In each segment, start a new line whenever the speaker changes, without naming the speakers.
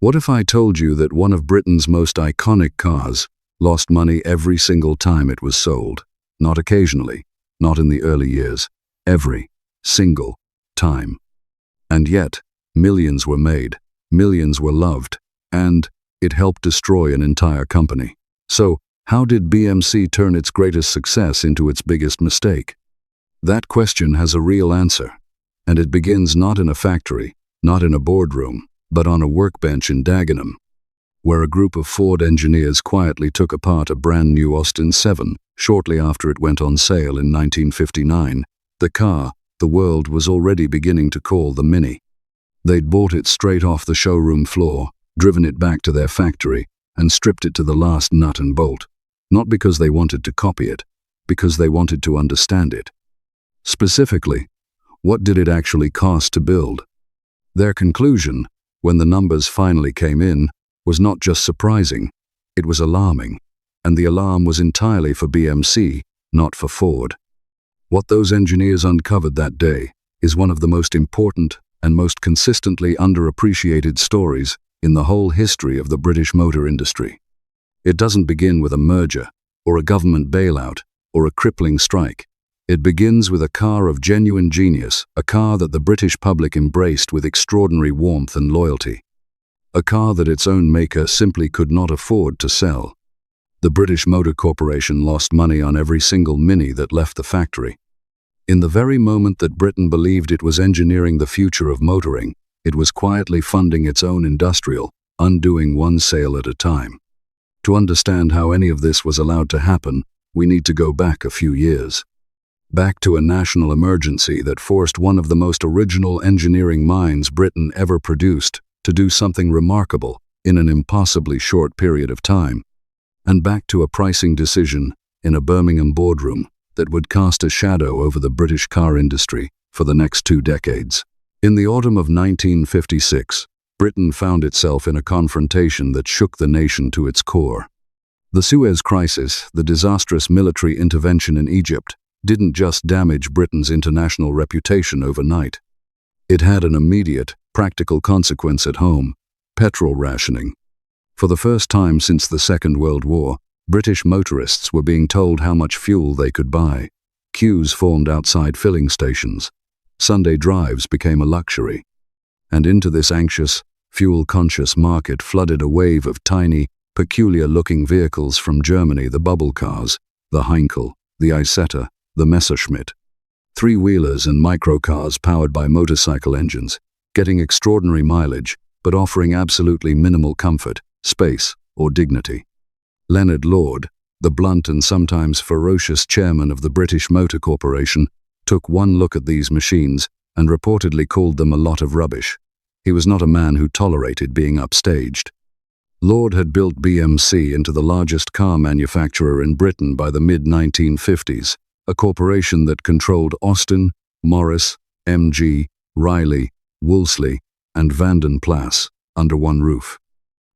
What if I told you that one of Britain's most iconic cars lost money every single time it was sold? Not occasionally, not in the early years, every single time. And yet, millions were made, millions were loved, and it helped destroy an entire company. So, how did BMC turn its greatest success into its biggest mistake? That question has a real answer, and it begins not in a factory, not in a boardroom, but on a workbench in Dagenham, where a group of Ford engineers quietly took apart a brand new Austin 7 shortly after it went on sale in 1959. The car the world was already beginning to call the Mini. They'd bought it straight off the showroom floor, driven it back to their factory, and stripped it to the last nut and bolt, not because they wanted to copy it, because they wanted to understand it. Specifically, what did it actually cost to build? Their conclusion, when the numbers finally came in, was not just surprising, it was alarming, and the alarm was entirely for BMC, not for Ford. What those engineers uncovered that day is one of the most important and most consistently underappreciated stories in the whole history of the British motor industry. It doesn't begin with a merger, or a government bailout, or a crippling strike. It begins with a car of genuine genius, a car that the British public embraced with extraordinary warmth and loyalty. A car that its own maker simply could not afford to sell. The British Motor Corporation lost money on every single Mini that left the factory. In the very moment that Britain believed it was engineering the future of motoring, it was quietly funding its own industrial, undoing one sale at a time. To understand how any of this was allowed to happen, we need to go back a few years. Back to a national emergency that forced one of the most original engineering minds Britain ever produced to do something remarkable in an impossibly short period of time. And back to a pricing decision in a Birmingham boardroom that would cast a shadow over the British car industry for the next 2 decades. In the autumn of 1956, Britain found itself in a confrontation that shook the nation to its core. The Suez Crisis, the disastrous military intervention in Egypt, didn't just damage Britain's international reputation overnight. It had an immediate, practical consequence at home: petrol rationing. For the first time since the Second World War, British motorists were being told how much fuel they could buy. Queues formed outside filling stations. Sunday drives became a luxury. And into this anxious, fuel-conscious market flooded a wave of tiny, peculiar-looking vehicles from Germany: the bubble cars, the Heinkel, the Isetta, the Messerschmitt. Three-wheelers and microcars powered by motorcycle engines, getting extraordinary mileage, but offering absolutely minimal comfort, space, or dignity. Leonard Lord, the blunt and sometimes ferocious chairman of the British Motor Corporation, took one look at these machines and reportedly called them a lot of rubbish. He was not a man who tolerated being upstaged. Lord had built BMC into the largest car manufacturer in Britain by the mid-1950s, a corporation that controlled Austin, Morris, MG, Riley, Wolseley, and Vanden Plas under one roof.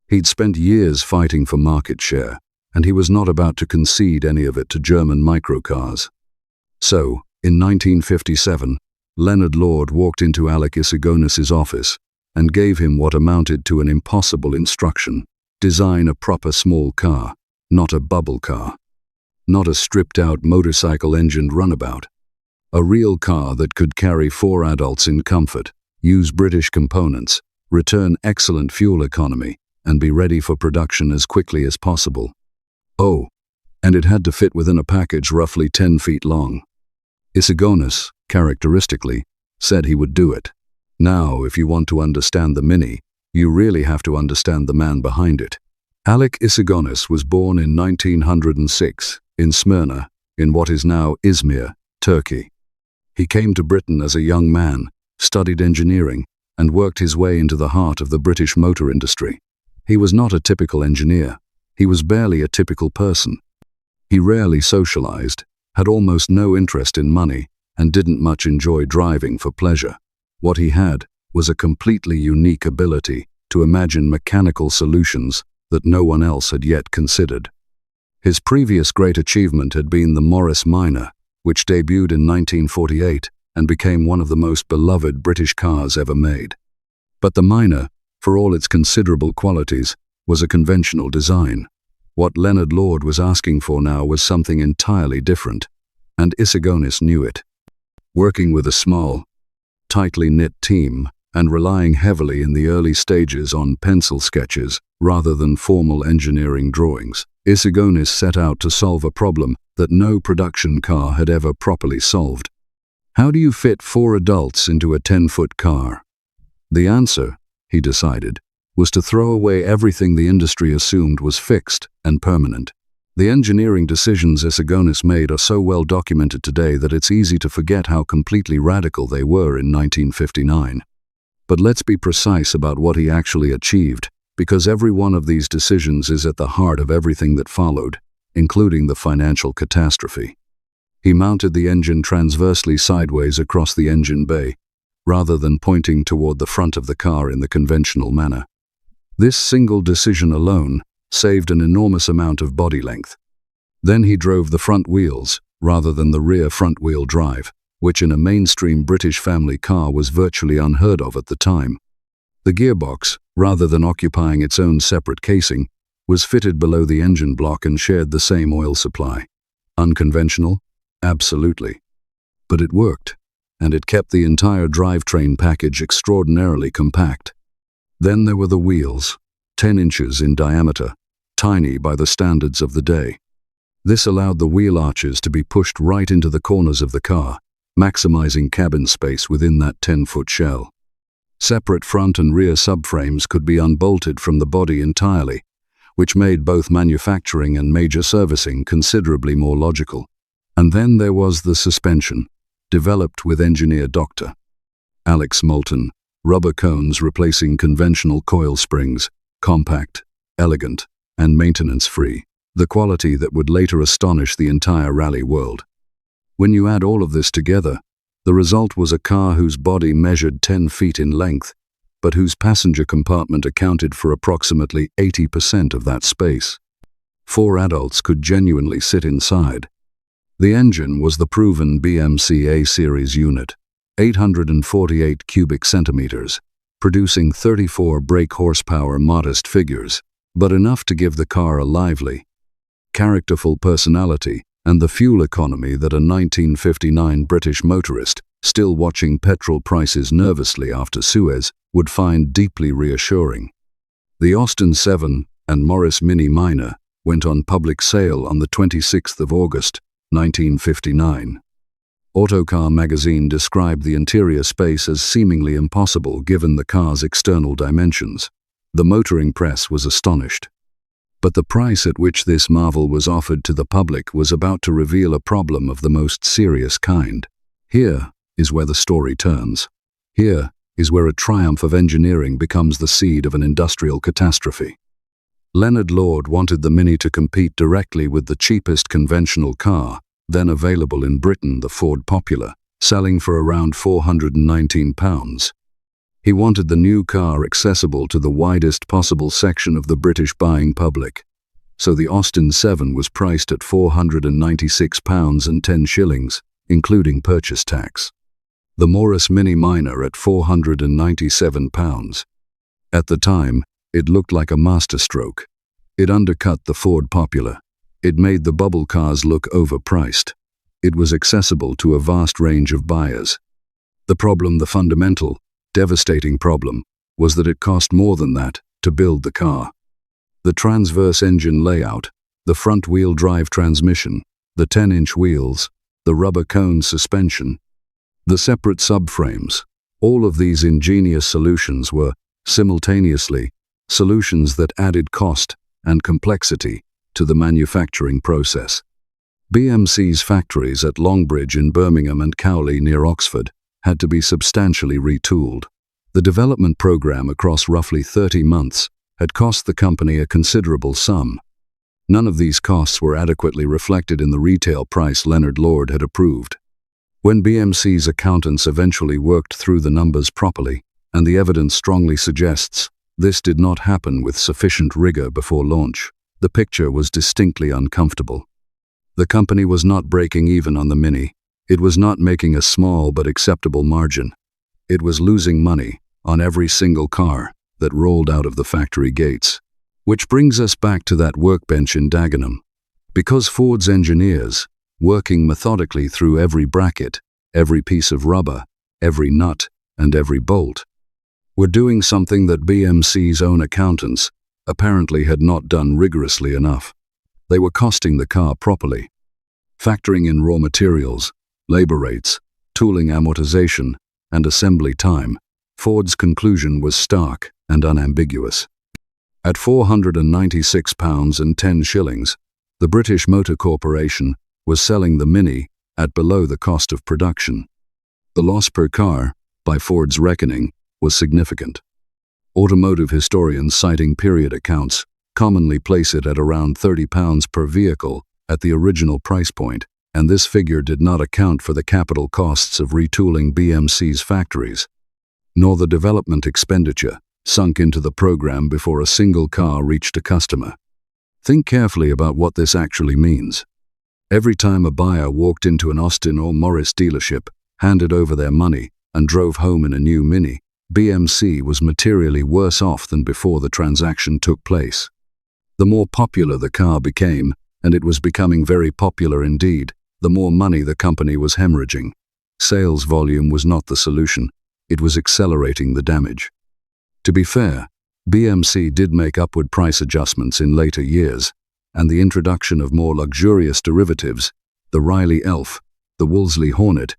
He'd spent years fighting for market share, and he was not about to concede any of it to German microcars. So, in 1957, Leonard Lord walked into Alec Issigonis's office and gave him what amounted to an impossible instruction: design a proper small car, not a bubble car. Not a stripped-out motorcycle-engined runabout. A real car that could carry 4 adults in comfort, use British components, return excellent fuel economy, and be ready for production as quickly as possible. Oh, and it had to fit within a package roughly 10 feet long. Issigonis, characteristically, said he would do it. Now, if you want to understand the Mini, you really have to understand the man behind it. Alec Issigonis was born in 1906 in Smyrna, in what is now Izmir, Turkey. He came to Britain as a young man, studied engineering, and worked his way into the heart of the British motor industry. He was not a typical engineer. He was barely a typical person. He rarely socialized, had almost no interest in money, and didn't much enjoy driving for pleasure. What he had was a completely unique ability to imagine mechanical solutions that no one else had yet considered. His previous great achievement had been the Morris Minor, which debuted in 1948 and became one of the most beloved British cars ever made. But the Minor for all its considerable qualities, was a conventional design. What Leonard Lord was asking for now was something entirely different, and Issigonis knew it. Working with a small, tightly knit team, and relying heavily in the early stages on pencil sketches rather than formal engineering drawings, Issigonis set out to solve a problem that no production car had ever properly solved. How do you fit 4 adults into a 10-foot car? The answer, he decided, was to throw away everything the industry assumed was fixed and permanent. The engineering decisions Issigonis made are so well documented today that it's easy to forget how completely radical they were in 1959. But let's be precise about what he actually achieved, because every one of these decisions is at the heart of everything that followed, including the financial catastrophe. He mounted the engine transversely sideways across the engine bay, rather than pointing toward the front of the car in the conventional manner. This single decision alone saved an enormous amount of body length. Then he drove the front wheels, rather than the rear front-wheel drive, which in a mainstream British family car was virtually unheard of at the time. The gearbox, rather than occupying its own separate casing, was fitted below the engine block and shared the same oil supply. Unconventional? Absolutely. But it worked, and it kept the entire drivetrain package extraordinarily compact. Then there were the wheels, 10 inches in diameter, tiny by the standards of the day. This allowed the wheel arches to be pushed right into the corners of the car, maximizing cabin space within that 10-foot shell. Separate front and rear subframes could be unbolted from the body entirely, which made both manufacturing and major servicing considerably more logical. And then there was the suspension, developed with engineer Dr. Alex Moulton, rubber cones replacing conventional coil springs, compact, elegant, and maintenance-free, the quality that would later astonish the entire rally world. When you add all of this together, the result was a car whose body measured 10 feet in length, but whose passenger compartment accounted for approximately 80% of that space. 4 adults could genuinely sit inside. The engine was the proven BMC A-series unit, 848 cubic centimeters, producing 34 brake horsepower modest figures, but enough to give the car a lively, characterful personality and the fuel economy that a 1959 British motorist, still watching petrol prices nervously after Suez, would find deeply reassuring. The Austin 7 and Morris Mini Minor went on public sale on the 26th of August, 1959. Autocar magazine described the interior space as seemingly impossible given the car's external dimensions. The motoring press was astonished. But the price at which this marvel was offered to the public was about to reveal a problem of the most serious kind. Here is where the story turns. Here is where a triumph of engineering becomes the seed of an industrial catastrophe. Leonard Lord wanted the Mini to compete directly with the cheapest conventional car, then available in Britain, the Ford Popular, selling for around £419. He wanted the new car accessible to the widest possible section of the British buying public. So the Austin 7 was priced at £496 and 10 shillings, including purchase tax. The Morris Mini Minor at £497. At the time, it looked like a masterstroke. It undercut the Ford Popular. It made the bubble cars look overpriced. It was accessible to a vast range of buyers. The problem, the fundamental, devastating problem, was that it cost more than that to build the car. The transverse engine layout, the front-wheel drive transmission, the 10-inch wheels, the rubber cone suspension, the separate subframes, all of these ingenious solutions were, simultaneously, solutions that added cost and complexity to the manufacturing process. BMC's factories at Longbridge in Birmingham and Cowley near Oxford had to be substantially retooled. The development program across roughly 30 months had cost the company a considerable sum. None of these costs were adequately reflected in the retail price Leonard Lord had approved. When BMC's accountants eventually worked through the numbers properly, and the evidence strongly suggests this did not happen with sufficient rigor before launch, the picture was distinctly uncomfortable. The company was not breaking even on the Mini. It was not making a small but acceptable margin. It was losing money on every single car that rolled out of the factory gates. Which brings us back to that workbench in Dagenham. Because Ford's engineers, working methodically through every bracket, every piece of rubber, every nut, and every bolt, were doing something that BMC's own accountants apparently had not done rigorously enough. They were costing the car properly, factoring in raw materials, labor rates, tooling amortization, and assembly time. Ford's conclusion was stark and unambiguous. At £496.10, the British Motor Corporation was selling the Mini at below the cost of production. The loss per car, by Ford's reckoning, was significant. Automotive historians citing period accounts commonly place it at around £30 per vehicle at the original price point, and this figure did not account for the capital costs of retooling BMC's factories, nor the development expenditure sunk into the program before a single car reached a customer. Think carefully about what this actually means. Every time a buyer walked into an Austin or Morris dealership, handed over their money, and drove home in a new Mini, BMC was materially worse off than before the transaction took place. The more popular the car became, and it was becoming very popular indeed, the more money the company was hemorrhaging. Sales volume was not the solution, it was accelerating the damage. To be fair, BMC did make upward price adjustments in later years, and the introduction of more luxurious derivatives, the Riley Elf, the Wolseley Hornet,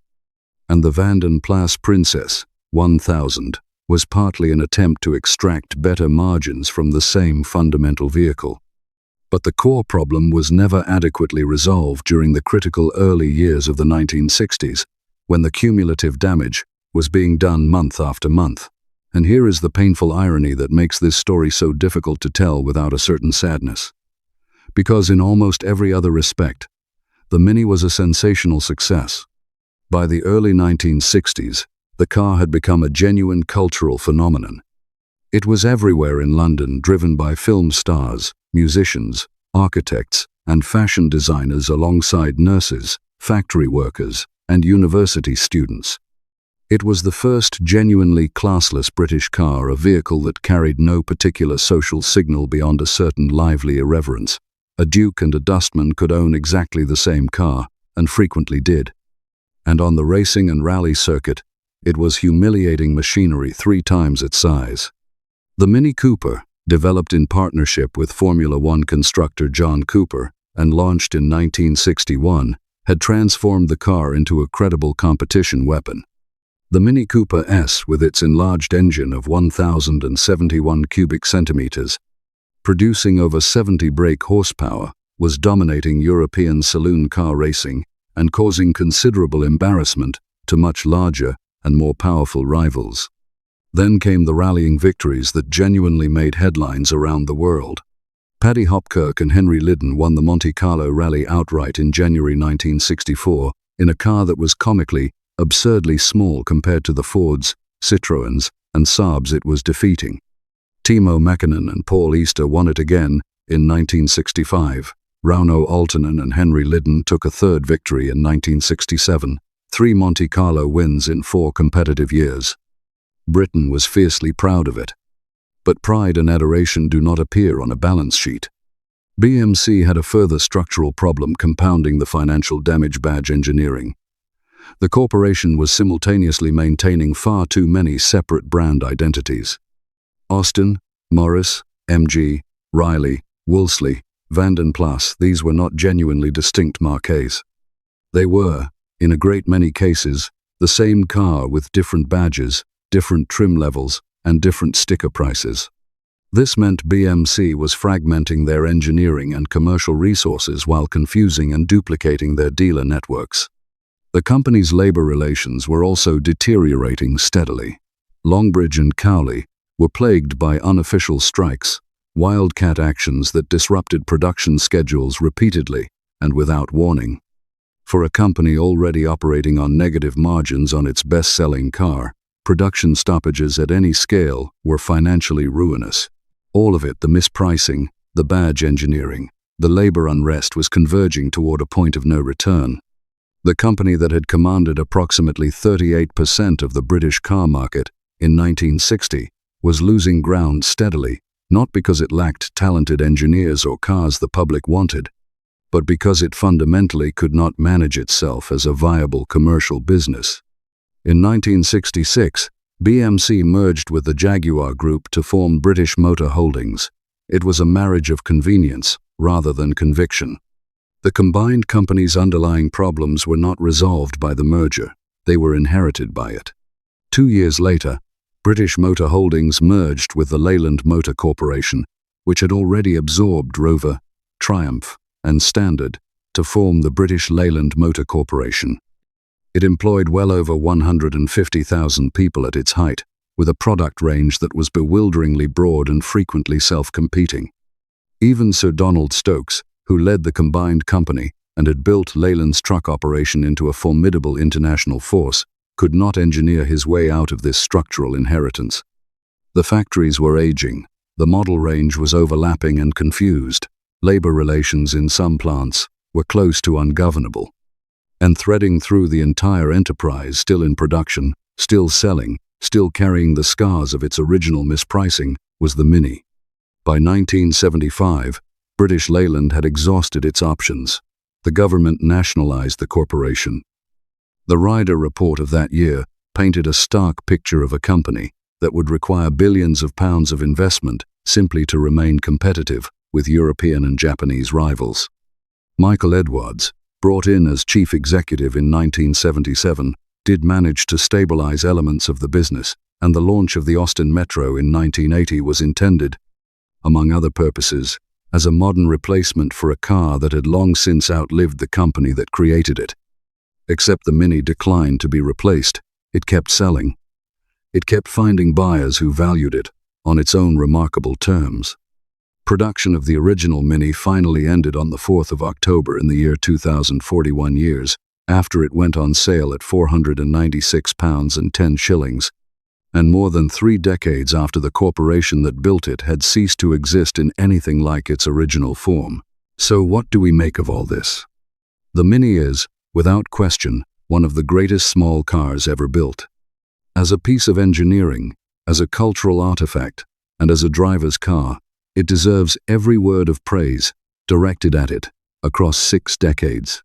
and the Vanden Plas Princess 1000, was partly an attempt to extract better margins from the same fundamental vehicle. But the core problem was never adequately resolved during the critical early years of the 1960s, when the cumulative damage was being done month after month. And here is the painful irony that makes this story so difficult to tell without a certain sadness. Because in almost every other respect, the Mini was a sensational success. By the early 1960s, the car had become a genuine cultural phenomenon. It was everywhere in London, driven by film stars, musicians, architects, and fashion designers alongside nurses, factory workers, and university students. It was the first genuinely classless British car, a vehicle that carried no particular social signal beyond a certain lively irreverence. A duke and a dustman could own exactly the same car, and frequently did. And on the racing and rally circuit, it was humiliating machinery 3 times its size. The Mini Cooper, developed in partnership with Formula One constructor John Cooper and launched in 1961, had transformed the car into a credible competition weapon. The Mini Cooper S, with its enlarged engine of 1,071 cubic centimeters, producing over 70 brake horsepower, was dominating European saloon car racing and causing considerable embarrassment to much larger and more powerful rivals. Then came the rallying victories that genuinely made headlines around the world. Paddy Hopkirk and Henry Lydon won the Monte Carlo Rally outright in January 1964 in a car that was comically, absurdly small compared to the Fords, Citroëns, and Saabs it was defeating. Timo Mäkinen and Paul Easter won it again in 1965. Rauno Aaltonen and Henry Lydon took a third victory in 1967, 3 Monte Carlo wins in 4 competitive years. Britain was fiercely proud of it. But pride and adoration do not appear on a balance sheet. BMC had a further structural problem compounding the financial damage. Badge engineering. The corporation was simultaneously maintaining far too many separate brand identities. Austin, Morris, MG, Riley, Wolseley, Vanden Plas, these were not genuinely distinct marques. They were, in a great many cases, the same car with different badges, different trim levels, and different sticker prices. This meant BMC was fragmenting their engineering and commercial resources while confusing and duplicating their dealer networks. The company's labor relations were also deteriorating steadily. Longbridge and Cowley were plagued by unofficial strikes, wildcat actions that disrupted production schedules repeatedly and without warning. For a company already operating on negative margins on its best-selling car, production stoppages at any scale were financially ruinous. All of it, the mispricing, the badge engineering, the labor unrest, was converging toward a point of no return. The company that had commanded approximately 38% of the British car market in 1960 was losing ground steadily, not because it lacked talented engineers or cars the public wanted, but because it fundamentally could not manage itself as a viable commercial business. In 1966, BMC merged with the Jaguar Group to form British Motor Holdings. It was a marriage of convenience rather than conviction. The combined company's underlying problems were not resolved by the merger, they were inherited by it. 2 years later, British Motor Holdings merged with the Leyland Motor Corporation, which had already absorbed Rover, Triumph, and Standard, to form the British Leyland Motor Corporation. It employed well over 150,000 people at its height, with a product range that was bewilderingly broad and frequently self-competing. Even Sir Donald Stokes, who led the combined company and had built Leyland's truck operation into a formidable international force, could not engineer his way out of this structural inheritance. The factories were aging, the model range was overlapping and confused, labor relations in some plants were close to ungovernable. And threading through the entire enterprise, still in production, still selling, still carrying the scars of its original mispricing, was the Mini. By 1975, British Leyland had exhausted its options. The government nationalized the corporation. The Ryder report of that year painted a stark picture of a company that would require billions of pounds of investment simply to remain competitive with European and Japanese rivals. Michael Edwards, brought in as chief executive in 1977, did manage to stabilize elements of the business, and the launch of the Austin Metro in 1980 was intended, among other purposes, as a modern replacement for a car that had long since outlived the company that created it. Except the Mini declined to be replaced, it kept selling. It kept finding buyers who valued it on its own remarkable terms. Production of the original Mini finally ended on the 4th of October in the year 2041 years after it went on sale at £496.10, and more than 3 decades after the corporation that built it had ceased to exist in anything like its original form. So what do we make of all this? The Mini is, without question, one of the greatest small cars ever built. As a piece of engineering, as a cultural artifact, and as a driver's car, it deserves every word of praise directed at it across 6 decades.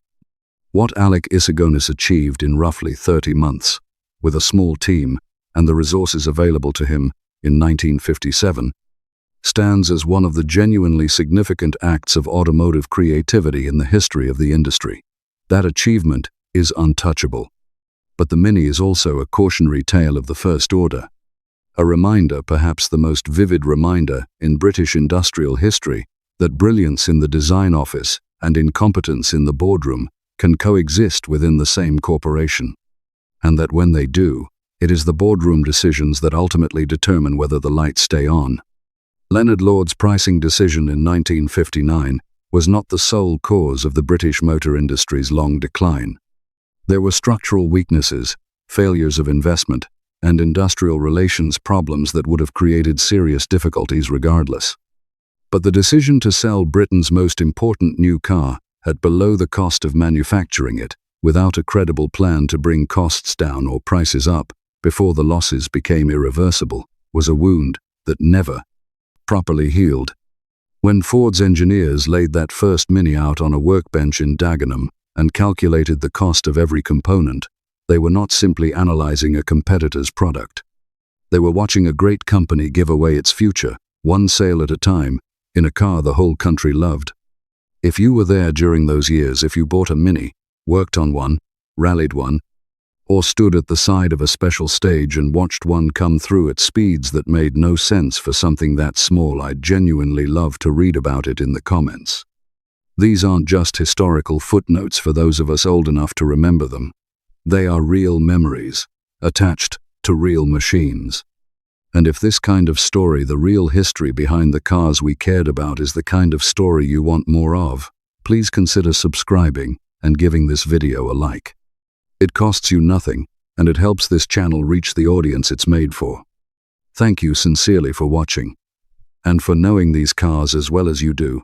What Alec Issigonis achieved in roughly 30 months, with a small team and the resources available to him in 1957, stands as one of the genuinely significant acts of automotive creativity in the history of the industry. That achievement is untouchable. But the Mini is also a cautionary tale of the first order. A reminder, perhaps the most vivid reminder in British industrial history, that brilliance in the design office and incompetence in the boardroom can coexist within the same corporation. And that when they do, it is the boardroom decisions that ultimately determine whether the lights stay on. Leonard Lord's pricing decision in 1959 was not the sole cause of the British motor industry's long decline. There were structural weaknesses, failures of investment, and industrial relations problems that would have created serious difficulties regardless. But the decision to sell Britain's most important new car at below the cost of manufacturing it, without a credible plan to bring costs down or prices up before the losses became irreversible, was a wound that never properly healed. When Ford's engineers laid that first Mini out on a workbench in Dagenham and calculated the cost of every component, they were not simply analyzing a competitor's product. They were watching a great company give away its future, one sale at a time, in a car the whole country loved. If you were there during those years, if you bought a Mini, worked on one, rallied one, or stood at the side of a special stage and watched one come through at speeds that made no sense for something that small, I'd genuinely love to read about it in the comments. These aren't just historical footnotes for those of us old enough to remember them. They are real memories, attached to real machines. And if this kind of story, the real history behind the cars we cared about, is the kind of story you want more of, please consider subscribing and giving this video a like. It costs you nothing, and it helps this channel reach the audience it's made for. Thank you sincerely for watching, and for knowing these cars as well as you do.